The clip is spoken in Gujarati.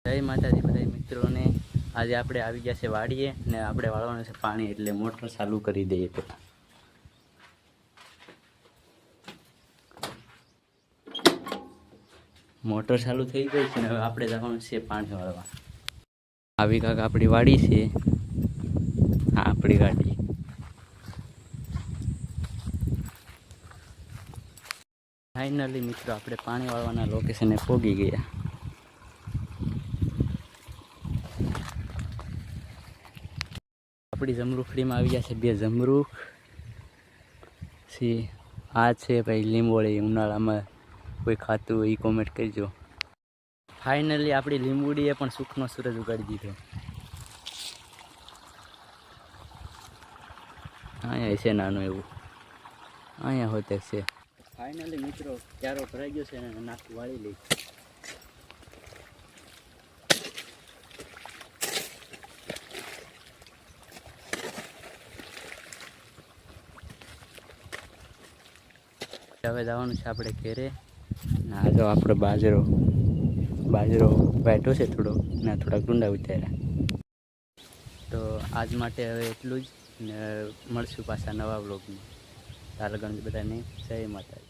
જય માતાજી બધા મિત્રોને। આજે આપણે આવી ગયા છે વાડીએ ને આપણે વાળવાનું છે પાણી, એટલે મોટર ચાલુ કરી દઈએ પહેલાં। મોટર ચાલુ થઈ ગઈ છે ને હવે આપણે જવાનું છે પાણી વાળવા। આવી કાંક આપણી વાડી છે, આ આપણી ગાડી। ફાઇનલી મિત્રો આપણે પાણી વાળવાના લોકેશને પહોંચી ગયા। આપણી જમરૂખડીમાં આવી ગયા છે બે જમરૂખ છે। આ છે ભાઈ લીંબોળી, ઉનાળામાં કોઈ ખાતું હોય એ કોમેન્ટ કરજો। ફાઇનલી આપણી લીંબુડીએ પણ સુખનો સૂરજ ઉગાડી દીધો। અહીંયા છે નાનું એવું, અહીંયા હોતે છે। ફાઇનલી મિત્રો ક્યારો ભરાઈ ગયો છે અને નાખું વાળી લઈ। હવે જવાનું છે આપણે ઘેરે। આ જો આપણો બાજરો વાટ્યો છે થોડો, ને થોડા ગુંડા ઉતાર્યા। તો આજ માટે હવે એટલું જ, ને મળશું પાછા નવા વ્લોગમાં। તારા ગણ બધાને જય માતાજી।